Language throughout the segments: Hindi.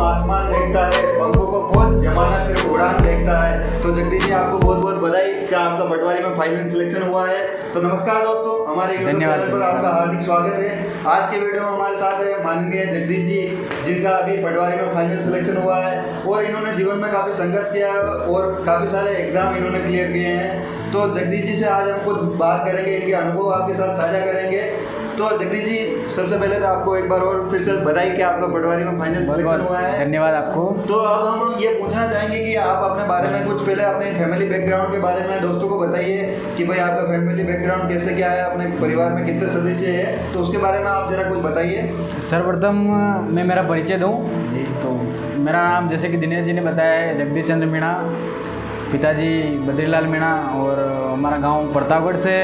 आसमान देखता है, पंखों को खोल जमाना सिर्फ उड़ान देखता है। तो जगदीश जी आपको बहुत बहुत बधाई कि आपका पटवारी में फाइनल सिलेक्शन हुआ है। तो नमस्कार दोस्तों, हमारे यूट्यूब चैनल पर आपका हार्दिक स्वागत है। आज के वीडियो में हमारे साथ है माननीय जगदीश जी, जिनका अभी पटवारी में फाइनल सिलेक्शन हुआ है और इन्होंने जीवन में काफ़ी संघर्ष किया है और काफ़ी सारे एग्जाम इन्होंने क्लियर किए हैं। तो जगदीश जी से आज हम कुछ बात करेंगे, इनके अनुभव आपके साथ साझा करेंगे। तो जगदीश जी, सबसे पहले तो आपको एक बार और फिर से बधाई कि आपका पटवारी में फाइनल सिलेक्शन हुआ है। धन्यवाद आपको। तो अब हम ये पूछना चाहेंगे कि आप अपने बारे में कुछ पहले अपने फैमिली बैकग्राउंड के बारे में दोस्तों को बताइए कि भाई आपका फैमिली बैकग्राउंड कैसे क्या है, अपने परिवार में कितने सदस्य हैं, तो उसके बारे में आप जरा कुछ बताइए। सर्वप्रथम मैं मेरा परिचय दूँ जी। तो मेरा नाम जैसे कि दिनेश जी ने बताया है जगदीश चंद्र मीणा, पिताजी बद्रीलाल मीणा, और हमारा गांव प्रतापगढ़ से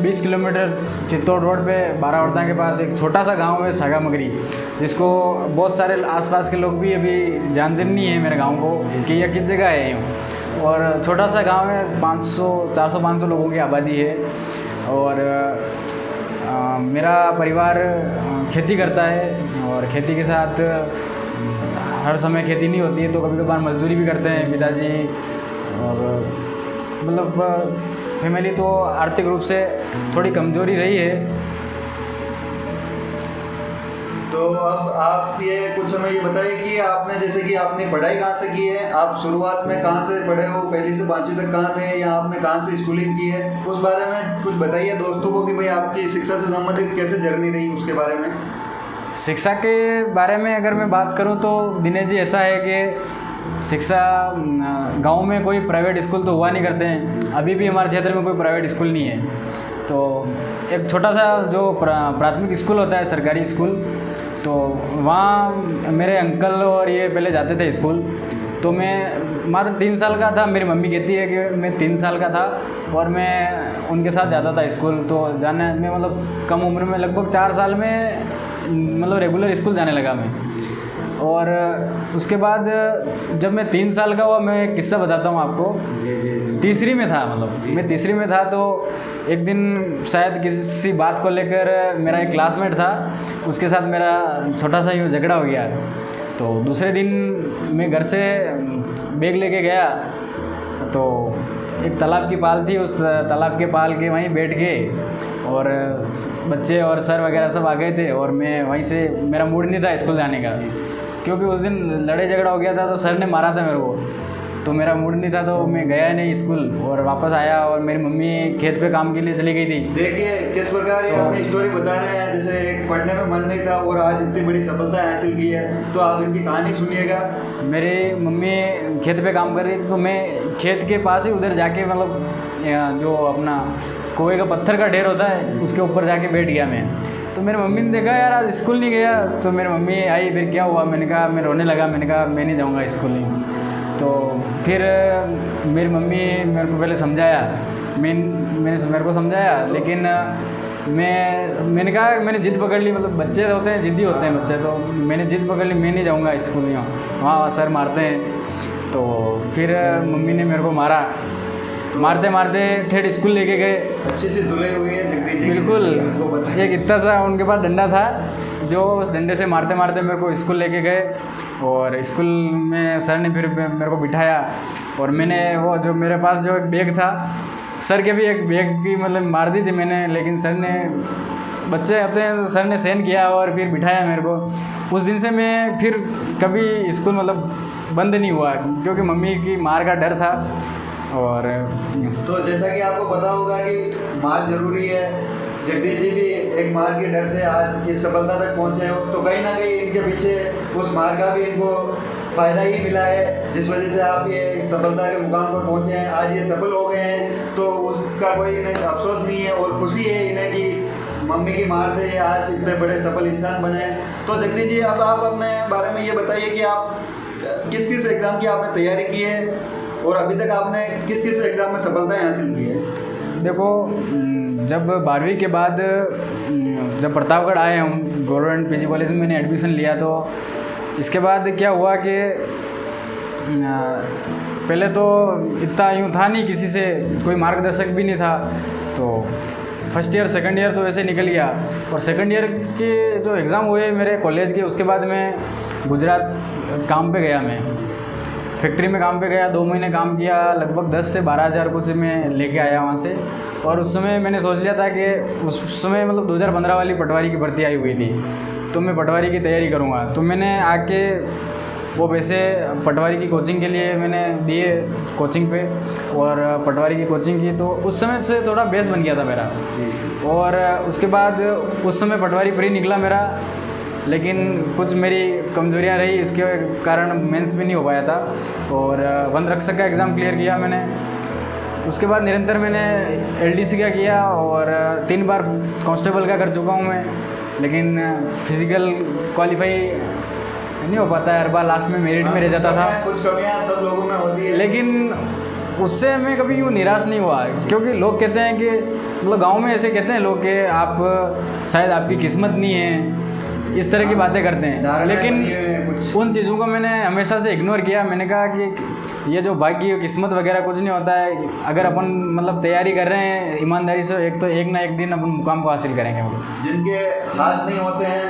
20 किलोमीटर चित्तौड़ रोड पे 12 वर्दा के पास एक छोटा सा गांव है सागा मगरी, जिसको बहुत सारे आसपास के लोग भी अभी जानते नहीं है मेरे गांव को कि यह किस जगह है यूँ। और छोटा सा गांव है, 400-500 लोगों की आबादी है। और मेरा परिवार खेती करता है और खेती के साथ हर समय खेती नहीं होती है तो कभी कभार मजदूरी भी करते हैं पिताजी। और मतलब फैमिली तो आर्थिक रूप से थोड़ी कमजोरी रही है। तो अब आप ये कुछ हमें ये बताइए कि आपने जैसे कि आपने पढ़ाई कहाँ से की है, आप शुरुआत में कहाँ से पढ़े हो, पहली से 5वीं तक कहाँ थे, या आपने कहाँ से स्कूलिंग की है, उस बारे में कुछ बताइए दोस्तों को कि भाई आपकी शिक्षा से संबंधित कैसे जर्नी रही उसके बारे में। शिक्षा के बारे में अगर मैं बात करूं तो दिनेश जी ऐसा है कि शिक्षा गांव में कोई प्राइवेट स्कूल तो हुआ नहीं करते हैं, अभी भी हमारे क्षेत्र में कोई प्राइवेट स्कूल नहीं है। तो एक छोटा सा जो प्राथमिक स्कूल होता है, सरकारी स्कूल, तो वहाँ मेरे अंकल और ये पहले जाते थे स्कूल। तो मैं मात्र 3 साल का था, मेरी मम्मी कहती है कि मैं 3 साल का था और मैं उनके साथ जाता था स्कूल। तो जाने में मतलब कम उम्र में लगभग 4 साल में मतलब रेगुलर स्कूल जाने लगा मैं। और उसके बाद जब मैं 3 साल का हुआ, मैं एक किस्सा बताता हूँ आपको। तीसरी में था, मतलब मैं तीसरी में था, तो एक दिन शायद किसी बात को लेकर मेरा एक क्लासमेट था, उसके साथ मेरा छोटा सा यूँ झगड़ा हो गया। तो दूसरे दिन मैं घर से बैग लेके गया तो एक तालाब की पाल थी, उस तालाब के पाल के वहीं बैठ के और बच्चे और सर वगैरह सब आ गए थे और मैं वहीं से, मेरा मूड नहीं था स्कूल जाने का क्योंकि उस दिन लड़ाई झगड़ा हो गया था, तो सर ने मारा था मेरे को, तो मेरा मूड नहीं था, तो मैं गया नहीं स्कूल और वापस आया। और मेरी मम्मी खेत पे काम के लिए चली गई थी। देखिए किस प्रकार ये अपनी स्टोरी बता रहे हैं, जैसे पढ़ने में मन नहीं था और आज इतनी बड़ी सफलता हासिल की है। तो आप इनकी कहानी सुनिएगा। मेरी मम्मी खेत पे काम कर रही थी, तो मैं खेत के पास ही उधर जाके मतलब जो अपना कोए का पत्थर का ढेर होता है उसके ऊपर जाके बैठ गया मैं। तो मेरी मम्मी ने देखा यार आज स्कूल नहीं गया, तो मेरी मम्मी आई, फिर क्या हुआ, मैंने कहा, मैं रोने लगा, मैंने कहा मैं नहीं जाऊँगा स्कूल नहीं। तो फिर मेरी मम्मी मेरे को पहले समझाया, मैंने मेरे को समझाया, लेकिन मैंने कहा, मैंने जिद पकड़ ली, मतलब बच्चे होते हैं, जिद्दी होते हैं बच्चे, तो मैंने जिद पकड़ ली, मैं नहीं जाऊँगा स्कूल, वहाँ सर मारते हैं। तो फिर मम्मी ने मेरे को मारा, मारते मारते ठेठ स्कूल लेके गए। अच्छे से धुले हुए हैं जगदीश जी, बिल्कुल। एक इतना सा उनके पास डंडा था, जो उस डंडे से मारते मारते मेरे को स्कूल लेके गए। और स्कूल में सर ने फिर मेरे को बिठाया और मैंने वो जो मेरे पास जो एक बैग था, सर के भी एक बैग की मतलब मार दी थी मैंने, लेकिन सर ने, बच्चे होते हैं तो सर ने सहन किया और फिर बिठाया मेरे को। उस दिन से मैं फिर कभी स्कूल मतलब बंद नहीं हुआ क्योंकि मम्मी की मार का डर था। और तो जैसा कि आपको पता होगा कि मार जरूरी है, जगदीश जी भी एक मार के डर से आज इस सफलता तक पहुंचे हो, तो कहीं ना कहीं इनके पीछे उस मार का भी इनको फ़ायदा ही मिला है, जिस वजह से आप ये इस सफलता के मुकाम पर पहुंचे हैं, आज ये सफल हो गए हैं। तो उसका कोई इन्हें अफसोस नहीं है और खुशी है इन्हें कि मम्मी की मार से आज इतने बड़े सफल इंसान बने हैं। तो जगदीश जी, अब आप अपने बारे में ये बताइए कि आप किस किस एग्ज़ाम की आपने तैयारी की है और अभी तक आपने किस किस एग्ज़ाम में सफलताएं हासिल की है। देखो, जब 12वीं के बाद जब प्रतापगढ़ आए हम गवर्नमेंट पीजी कॉलेज में मैंने एडमिशन लिया, तो इसके बाद क्या हुआ कि पहले तो इतना यूँ था नहीं, किसी से कोई मार्गदर्शक भी नहीं था। तो फर्स्ट ईयर सेकंड ईयर तो ऐसे निकल गया, और सेकंड ईयर के जो एग्ज़ाम हुए मेरे कॉलेज के, उसके बाद मैं गुजरात काम पे गया। मैं फैक्ट्री में काम पे गया, 2 महीने काम किया, लगभग 10 से 12 हज़ार कुछ मैं लेके आया वहाँ से। और उस समय मैंने सोच लिया था कि उस समय मतलब 2015 वाली पटवारी की भर्ती आई हुई थी, तो मैं पटवारी की तैयारी करूँगा। तो मैंने आके वो पैसे पटवारी की कोचिंग के लिए मैंने दिए कोचिंग पे, और पटवारी की कोचिंग की, तो उस समय से थोड़ा बेस बन गया था मेरा। और उसके बाद उस समय पटवारी प्री निकला मेरा, लेकिन कुछ मेरी कमजोरियां रही, उसके कारण मेंस भी नहीं हो पाया था। और वन रक्षक का एग्ज़ाम क्लियर किया मैंने। उसके बाद निरंतर मैंने एलडीसी का किया, और 3 बार कांस्टेबल का कर चुका हूँ मैं, लेकिन फिज़िकल क्वालिफाई नहीं हो पाता है, हर बार लास्ट में मेरिट में रह जाता था। कुछ कमियां सब लोगों में होती है, लेकिन उससे मैं कभी यूँ निराश नहीं हुआ, क्योंकि लोग कहते हैं कि मतलब गांव में ऐसे कहते हैं लोग कि आप शायद आपकी किस्मत नहीं है, इस तरह की बातें करते हैं। लेकिन उन चीज़ों को मैंने हमेशा से इग्नोर किया। मैंने कहा कि ये जो भाग्य किस्मत वगैरह कुछ नहीं होता है, अगर अपन मतलब तैयारी कर रहे हैं ईमानदारी से, एक ना एक दिन अपन मुकाम को हासिल करेंगे। जिनके हाथ नहीं होते हैं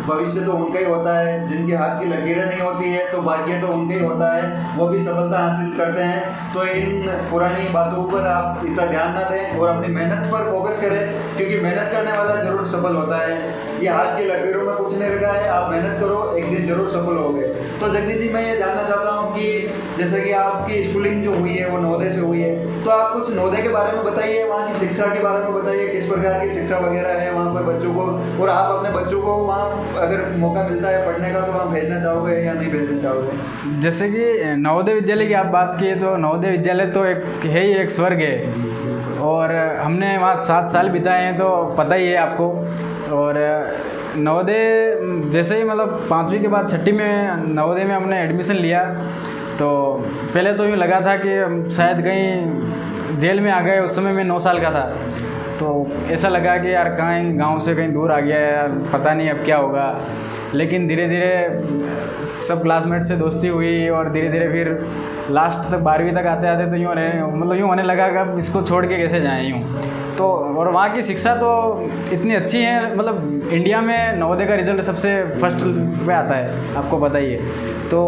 भविष्य तो उनका ही होता है, जिनके हाथ की लकीरें नहीं होती है तो भाग्य तो उनका ही होता है, वो भी सफलता हासिल करते हैं। तो इन पुरानी बातों पर आप इतना ध्यान ना दें और अपनी मेहनत पर फोकस करें, क्योंकि मेहनत करने वाला जरूर सफल होता है। ये हाथ की लकीरों में कुछ नहीं रखा है, आप मेहनत करो, एक दिन जरूर सफल होगे। तो जगदीश जी, मैं ये जानना चाहता हूँ कि जैसे कि आपकी स्कूलिंग जो हुई है वो नवोदय से हुई है, तो आप कुछ नवोदय के बारे में बताइए, वहाँ की शिक्षा के बारे में बताइए, किस प्रकार की शिक्षा वगैरह है वहाँ पर बच्चों को, और आप अपने बच्चों को वहाँ अगर मौका मिलता है पढ़ने का तो वहाँ भेजना चाहोगे या नहीं भेजना चाहोगे? जैसे कि नवोदय विद्यालय की आप बात की, तो नवोदय विद्यालय तो एक है ही एक स्वर्ग है, और हमने वहाँ 7 साल बिताए हैं, तो पता ही है आपको। और नवोदय जैसे ही मतलब 5वीं के बाद 6ठी में नवोदय में हमने एडमिशन लिया, तो पहले तो यूँ लगा था कि शायद कहीं जेल में आ गए। उस समय मैं 9 साल का था, तो ऐसा लगा कि यार कहीं गांव से कहीं दूर आ गया है यार, पता नहीं अब क्या होगा। लेकिन धीरे धीरे सब क्लासमेट से दोस्ती हुई, और धीरे धीरे फिर लास्ट तक 12वीं तक आते आते तो यूँ होने लगा कि अब इसको छोड़ के कैसे जाएँ यूँ। तो और वहाँ की शिक्षा तो इतनी अच्छी है, मतलब इंडिया में नवोदय का रिजल्ट सबसे फर्स्ट पे आता है, आपको पता ही है। तो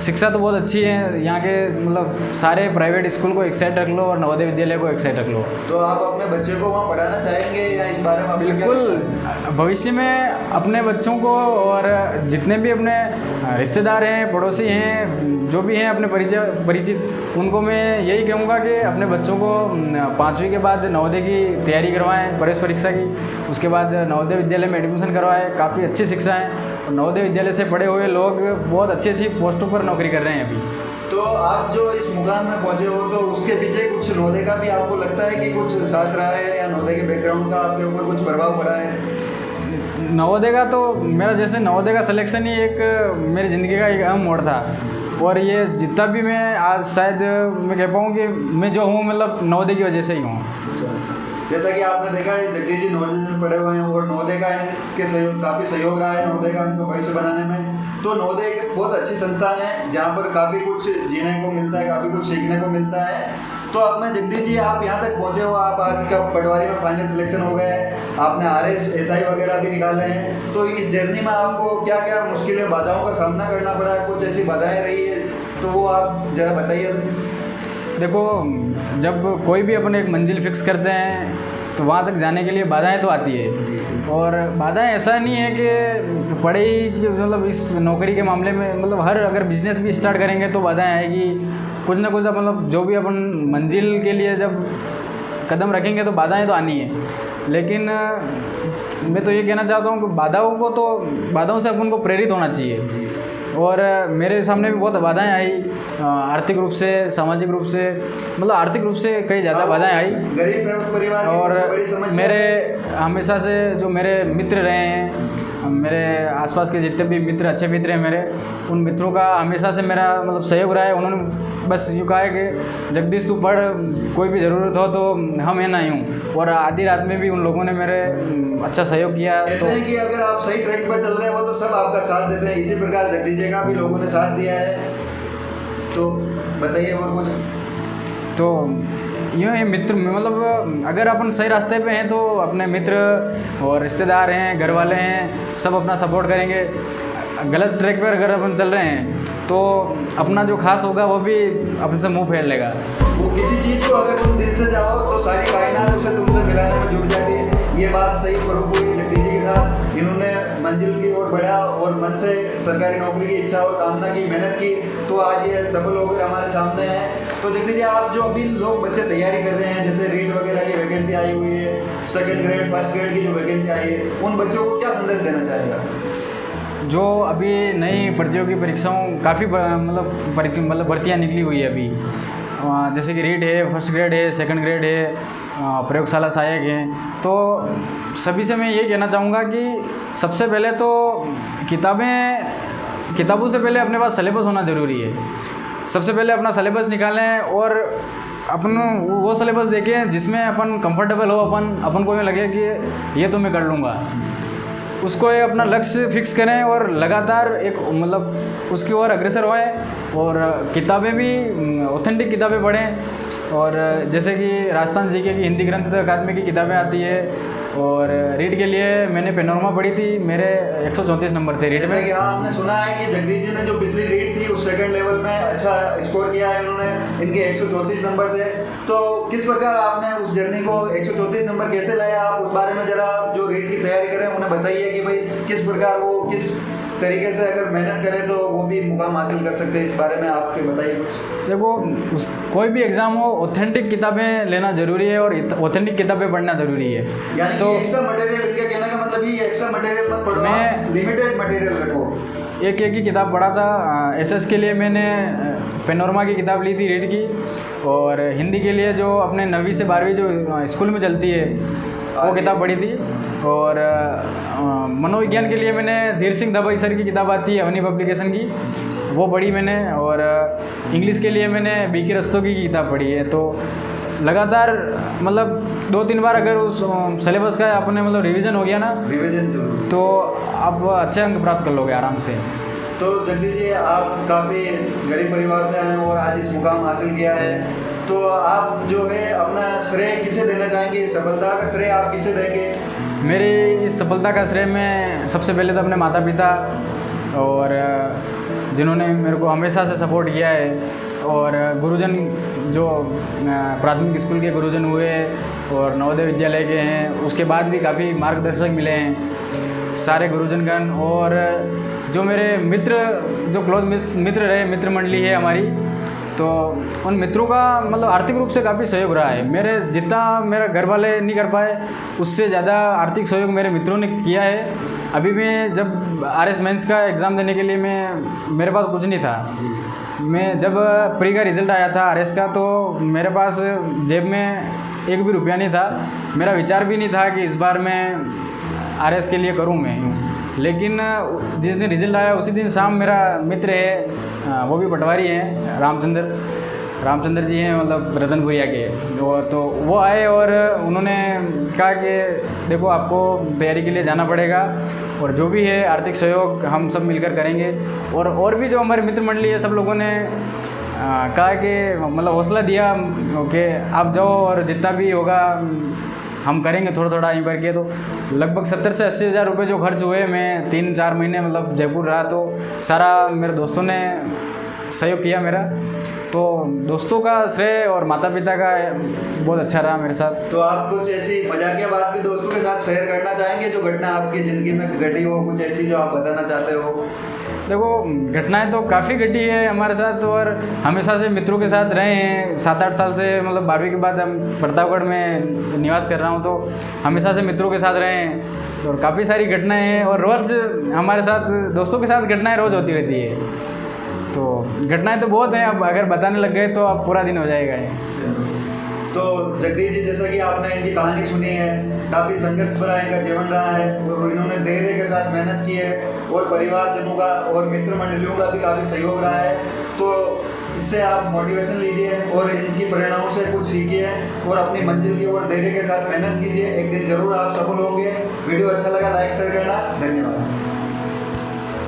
शिक्षा तो बहुत अच्छी है यहाँ के, मतलब सारे प्राइवेट स्कूल को एक साइड रख लो और नवोदय विद्यालय को एक साइड रख लो। तो आप अपने बच्चे को वहाँ पढ़ाना चाहेंगे या इस बारे में? बिल्कुल, भविष्य में अपने बच्चों को और जितने भी अपने रिश्तेदार हैं, पड़ोसी हैं, जो भी हैं अपने परिचित, उनको मैं यही कहूँगा कि अपने बच्चों को 5वीं के बाद नवोदय की तैयारी करवाएं, प्रवेश परीक्षा की, उसके बाद नवोदय विद्यालय में एडमिशन करवाएं। काफ़ी अच्छी शिक्षा है, और नवोदय विद्यालय से पढ़े हुए लोग बहुत अच्छी अच्छी पोस्टों पर नौकरी कर रहे हैं अभी। तो आप जो इस मुकाम में पहुंचे हो, तो उसके पीछे कुछ नवोदय का भी आपको लगता है कि कुछ साथ रहा है, या नवोदय के बैकग्राउंड का आपके ऊपर कुछ प्रभाव पड़ा है? नवोदय का तो मेरा जैसे नवोदय का सिलेक्शन ही एक मेरी ज़िंदगी का एक अहम मोड़ था, और ये जितना भी मैं आज शायद मैं कह पाऊँ कि मैं जो हूँ मतलब नवोदय की वजह से ही हूँ। अच्छा, जैसा कि आपने देखा है जगदीश जी नवोदय से पढ़े हुए हैं, और नवोदय का इनके सहयोग काफ़ी सहयोग रहा है नवोदय का इनको भविष्य बनाने में। तो नवोदय एक बहुत अच्छी संस्थान है जहाँ पर काफ़ी कुछ जीने को मिलता है, काफ़ी कुछ सीखने को मिलता है। तो अब मैं जगदीश जी, आप यहाँ तक पहुँचे हो, आप आज का पटवारी में फाइनल सिलेक्शन हो गए हैं, आपने RS SI वगैरह भी निकाले हैं। तो इस जर्नी में आपको क्या क्या मुश्किलें, बाधाओं का सामना करना पड़ा, कुछ ऐसी बाधाएँ रही है तो वो आप ज़रा बताइए। देखो, जब कोई भी अपने एक मंजिल फिक्स करते हैं तो वहाँ तक जाने के लिए बाधाएं तो आती है, और बाधाएं ऐसा नहीं है कि पढ़ाई मतलब इस नौकरी के मामले में, मतलब हर अगर बिजनेस भी स्टार्ट करेंगे तो बाधाएं आएगी, कुछ ना कुछ मतलब जो भी अपन मंजिल के लिए जब कदम रखेंगे तो बाधाएं तो आनी है। लेकिन मैं तो ये कहना चाहता हूँ कि बाधाओं से अपन को प्रेरित होना चाहिए, और मेरे सामने भी बहुत बाधाएं आई, आर्थिक रूप से, सामाजिक रूप से, मतलब आर्थिक रूप से कई ज़्यादा बाधाएं आई। गरीब परिवार की और सबसे बड़ी समस्या मेरे हमेशा से जो मेरे मित्र रहे हैं, मेरे आसपास के जितने भी मित्र, अच्छे मित्र हैं मेरे, उन मित्रों का हमेशा से मेरा मतलब सहयोग रहा है। उन्होंने बस यूँ कहा है कि जगदीश तू पढ़, कोई भी ज़रूरत हो तो हम है ना यूँ, और आधी रात में भी उन लोगों ने मेरे अच्छा सहयोग किया। कहते हैं कि अगर आप सही ट्रैक पर चल रहे हो तो सब आपका साथ देते हैं, इसी प्रकार जगदीश जी का भी लोगों ने साथ दिया है। तो बताइए और कुछ। तो यूँ ही मित्र मतलब अगर अपन सही रास्ते पे हैं तो अपने मित्र और रिश्तेदार हैं, घर वाले हैं, सब अपना सपोर्ट करेंगे। गलत ट्रैक पर अगर अपन चल रहे हैं तो अपना जो खास होगा वो भी अपन से मुंह फेर लेगा। वो किसी चीज़ को अगर तुम दिल से चाहो तो सारी कायनात उसे तुमसे मिलाने में जुट जाती है। ये बात सही प्रभु हुई जगदीश जी के साथ। इन्होंने मंजिल की ओर बढ़ा और मन से सरकारी नौकरी की इच्छा और कामना की, मेहनत की, तो आज ये सफल होकर हमारे सामने है। तो जगदीश जी, आप जो अभी लोग बच्चे तैयारी कर रहे हैं, जैसे रीट वगैरह की वैकेंसी आई हुई है, सेकंड ग्रेड फर्स्ट ग्रेड की जो वैकेंसी आई है, उन बच्चों को क्या संदेश देना चाहेगा? जो अभी नई प्रतियोगी परीक्षाओं काफ़ी मतलब भर्तियाँ निकली हुई है अभी, जैसे कि रीट है, फर्स्ट ग्रेड है, सेकंड ग्रेड है, प्रयोगशाला सहायक है। तो सभी से मैं ये कहना चाहूँगा कि सबसे पहले तो किताबों से पहले अपने पास सिलेबस होना ज़रूरी है। सबसे पहले अपना सिलेबस निकालें और अपन वो सिलेबस देखें जिसमें अपन कंफर्टेबल हो, अपन को ये लगे कि ये तो मैं कर लूँगा। उसको एक अपना लक्ष्य फिक्स करें और लगातार एक मतलब उसकी ओर अग्रसर होएं और किताबें भी ऑथेंटिक किताबें पढ़ें। और जैसे कि राजस्थान जीके की हिंदी ग्रंथ अकादमी की किताबें आती है, और रीट के लिए मैंने पेनोरमा पढ़ी थी, मेरे 134 नंबर थे रीट में। कि हाँ, हमने सुना है कि जगदीश जी ने जो पिछली रीट थी उस सेकंड लेवल में अच्छा स्कोर किया है इन्होंने, इनके 134 नंबर थे। तो किस प्रकार आपने उस जर्नी को 134 नंबर कैसे लाया, आप उस बारे में जरा जो रीट की तैयारी करें उन्हें बताइए कि भाई किस प्रकार वो किस तरीके से अगर मेहनत करें तो वो भी मुकाम हासिल कर सकते हैं। इस बारे में आपके बताइए कुछ। देखो, कोई भी एग्ज़ाम हो, ऑथेंटिक किताबें लेना ज़रूरी है और ऑथेंटिक किताबें पढ़ना ज़रूरी है। यानी तो एक्स्ट्रा मटेरियल, इनका कहने का मतलब ये एक्स्ट्रा मटेरियल मत पढ़ो, आप लिमिटेड मटेरियल रखो। एक ही किताब पढ़ा था। एसएस के लिए मैंने पेनोरमा की किताब ली थी रीट की, और हिंदी के लिए जो अपने 9वीं से 12वीं जो स्कूल में चलती है वो किताब पढ़ी थी। और मनोविज्ञान के लिए मैंने धीर सिंह दबाई सर की किताब आती है अवनी पब्लिकेशन की, वो पढ़ी मैंने। और इंग्लिश के लिए मैंने बीके रस्तोगी की किताब पढ़ी है। तो लगातार मतलब 2-3 बार अगर उस सिलेबस का अपने मतलब रिवीजन हो गया ना, तो आप अच्छे अंक प्राप्त कर लोगे आराम से। तो जगदीश जी, आप काफ़ी गरीब परिवार से आए और आज इस मुकाम हासिल किया है, तो आप जो है अपना श्रेय किसे देना चाहेंगे? सफलता का श्रेय आप किसे देंगे? मेरी इस सफलता का श्रेय मैं सबसे पहले तो अपने माता पिता और जिन्होंने मेरे को हमेशा से सपोर्ट किया है, और गुरुजन जो प्राथमिक स्कूल के गुरुजन हुए और नवोदय विद्यालय के हैं, उसके बाद भी काफ़ी मार्गदर्शक मिले हैं सारे गुरुजनगण। और जो मेरे मित्र, जो क्लोज मित्र रहे, मित्र मंडली है हमारी, तो उन मित्रों का मतलब आर्थिक रूप से काफ़ी सहयोग रहा है। मेरे जितना मेरा घर वाले नहीं कर पाए, उससे ज़्यादा आर्थिक सहयोग मेरे मित्रों ने किया है। अभी मैं जब आरएस मेंस का एग्ज़ाम देने के लिए मेरे पास कुछ नहीं था। मैं जब प्री का रिज़ल्ट आया था आरएस का, तो मेरे पास जेब में 1 भी रुपया नहीं था। मेरा विचार भी नहीं था कि इस बार मैं आरएस के लिए करूँ मैं यूँ। लेकिन जिस दिन रिज़ल्ट आया उसी दिन शाम मेरा मित्र है, वो भी पटवारी हैं, रामचंद्र जी हैं, मतलब रतनपुरिया के। तो वो आए और उन्होंने कहा कि देखो, आपको तैयारी के लिए जाना पड़ेगा और जो भी है आर्थिक सहयोग हम सब मिलकर करेंगे। और भी जो हमारे मित्र मंडली है, सब लोगों ने कहा कि मतलब हौसला दिया कि आप जाओ और जितना भी होगा हम करेंगे थोड़ा थोड़ा यहीं करके। तो लगभग 70 से 80 हज़ार रुपये जो खर्च हुए, मैं 3-4 महीने मतलब जयपुर रहा, तो सारा मेरे दोस्तों ने सहयोग किया मेरा। तो दोस्तों का श्रेय और माता पिता का बहुत अच्छा रहा मेरे साथ। तो आप कुछ ऐसी मजाकिया बात भी दोस्तों के साथ शेयर करना चाहेंगे जो घटना आपकी ज़िंदगी में घटी हो, कुछ ऐसी जो आप बताना चाहते हो? देखो, घटनाएं तो काफ़ी घटी है हमारे साथ, और हमेशा से मित्रों के साथ रहे हैं। 7-8 साल से मतलब 12वीं के बाद हम प्रतापगढ़ में निवास कर रहा हूँ, तो हमेशा से मित्रों के साथ रहे हैं और काफ़ी सारी घटनाएं हैं। और रोज़ हमारे साथ दोस्तों के साथ घटनाएं रोज़ होती रहती है। तो घटनाएं तो बहुत हैं, अब अगर बताने लग गए तो अब पूरा दिन हो जाएगा। तो जगदीश जी, जैसा कि आपने इनकी कहानी सुनी है, काफ़ी संघर्ष भरा इनका जीवन रहा है और इन्होंने धैर्य के साथ मेहनत की है, और परिवारजनों का और मित्र मंडलियों का भी काफ़ी सहयोग रहा है। तो इससे आप मोटिवेशन लीजिए और इनकी प्रेरणाओं से कुछ सीखिए और अपनी मंजिल की ओर धैर्य के साथ मेहनत कीजिए। एक दिन ज़रूर आप सफल होंगे। वीडियो अच्छा लगा, लाइक शेयर करना। धन्यवाद।